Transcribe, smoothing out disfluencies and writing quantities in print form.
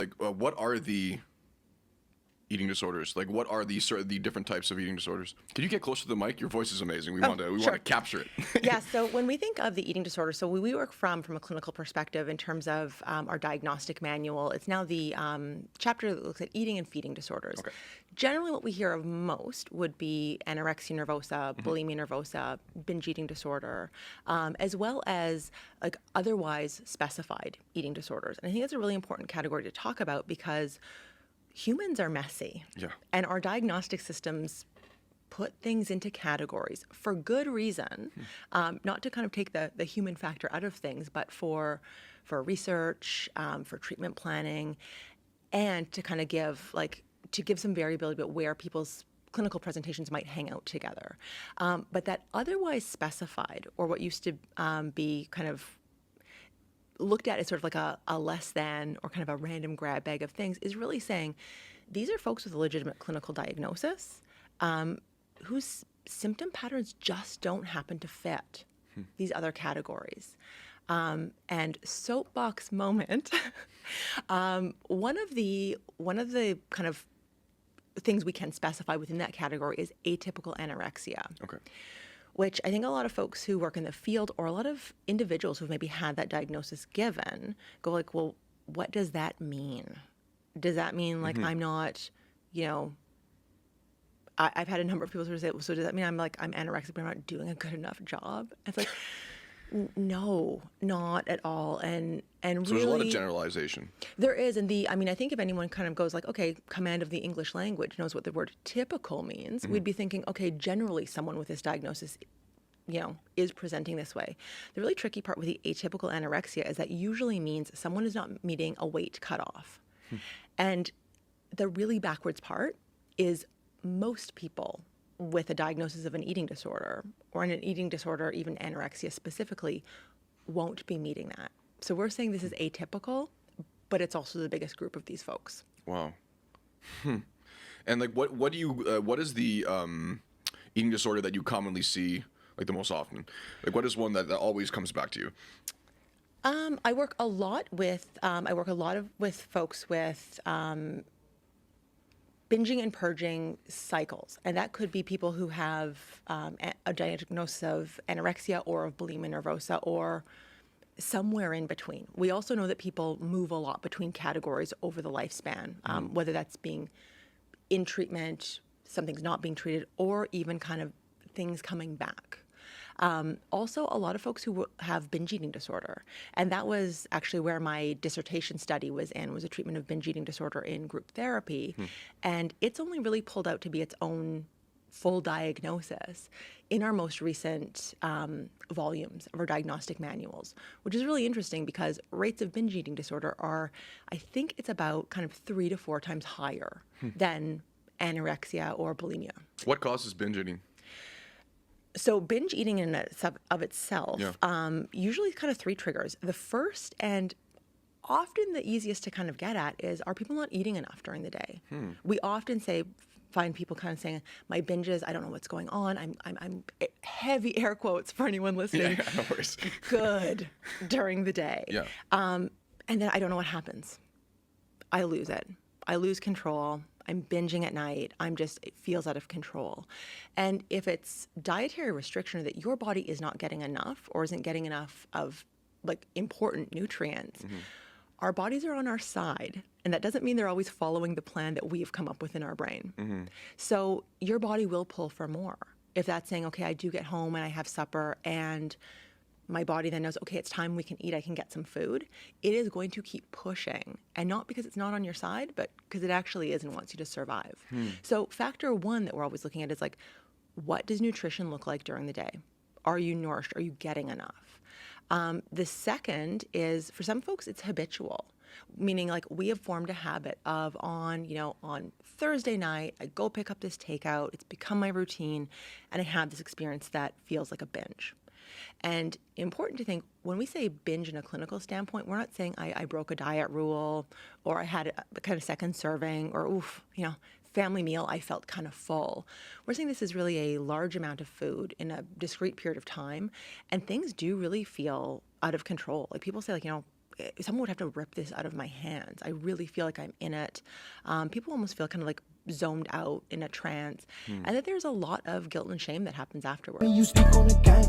Like, what are the eating disorders? Like, what are the different types of eating disorders? Can you get closer to the mic? Your voice is amazing. We want Sure. to capture it. Yeah, so when we think of the eating disorder, so we work from a clinical perspective in terms of our diagnostic manual. It's now the chapter that looks at eating and feeding disorders. Okay. Generally, what we hear of most would be anorexia nervosa, bulimia nervosa, binge eating disorder, as well as like otherwise specified eating disorders. And I think that's a really important category to talk about because humans are messy. Yeah. And our diagnostic systems put things into categories for good reason, not to kind of take the human factor out of things, but for research, for treatment planning, and to kind of give some variability about where people's clinical presentations might hang out together. But that otherwise specified, or what used to be kind of looked at as sort of like a less than or kind of a random grab bag of things, is really saying these are folks with a legitimate clinical diagnosis whose symptom patterns just don't happen to fit these other categories. And soapbox moment, one of the kind of things we can specify within that category is atypical anorexia. Okay. Which I think a lot of folks who work in the field or a lot of individuals who've maybe had that diagnosis given go like, well, what does that mean? Does that mean like I'm not, I've had a number of people sort of say, so does that mean I'm anorexic, but I'm not doing a good enough job? It's like, no, not at all. And So really, there's a lot of generalization. there is. And I think if anyone kind of goes like, okay, command of the English language knows what the word typical means, we'd be thinking, okay, generally someone with this diagnosis, is presenting this way. The really tricky part with the atypical anorexia is that usually means someone is not meeting a weight cutoff. And the really backwards part is most people with a diagnosis of an eating disorder, or an eating disorder, even anorexia specifically, won't be meeting that. So we're saying this is atypical, but it's also the biggest group of these folks. Wow. And like, what is the eating disorder that you commonly see like the most often? Like, what is one that always comes back to you? I work a lot with folks with binging and purging cycles, and that could be people who have a diagnosis of anorexia or of bulimia nervosa or somewhere in between. We also know that people move a lot between categories over the lifespan, whether that's being in treatment, something's not being treated, or even kind of things coming back. Also, a lot of folks who have binge eating disorder, and that was actually where my dissertation study was a treatment of binge eating disorder in group therapy, and it's only really pulled out to be its own full diagnosis in our most recent volumes of our diagnostic manuals, which is really interesting because rates of binge eating disorder are, I think it's about kind of 3 to 4 times higher than anorexia or bulimia. What causes binge eating? So binge eating in of itself, Yeah. usually kind of 3 triggers. The first and often the easiest to kind of get at is, are people not eating enough during the day? We often find people kind of saying, my binges, I don't know what's going on. I'm heavy air quotes for anyone listening. Yeah, no worries. Good during the day. Yeah. And then I don't know what happens. I lose it. I lose control. I'm binging at night. It feels out of control. And if it's dietary restriction, or that your body is not getting enough or isn't getting enough of like important nutrients, our bodies are on our side. And that doesn't mean they're always following the plan that we've come up with in our brain. So your body will pull for more. If that's saying, okay, I do get home and I have supper and my body then knows, okay, it's time we can eat, I can get some food, it is going to keep pushing. And not because it's not on your side, but because it actually is and wants you to survive. So factor 1 that we're always looking at is like, what does nutrition look like during the day? Are you nourished? Are you getting enough? The second is, for some folks, it's habitual. Meaning like we have formed a habit of on Thursday night, I go pick up this takeout, it's become my routine, and I have this experience that feels like a binge. And important to think, when we say binge in a clinical standpoint, we're not saying I broke a diet rule or I had a kind of second serving or, family meal, I felt kind of full. We're saying this is really a large amount of food in a discrete period of time, and things do really feel out of control. Like people say, someone would have to rip this out of my hands. I really feel like I'm in it. People almost feel kind of like zoned out in a trance, and that there's a lot of guilt and shame that happens afterwards. You speak on the game.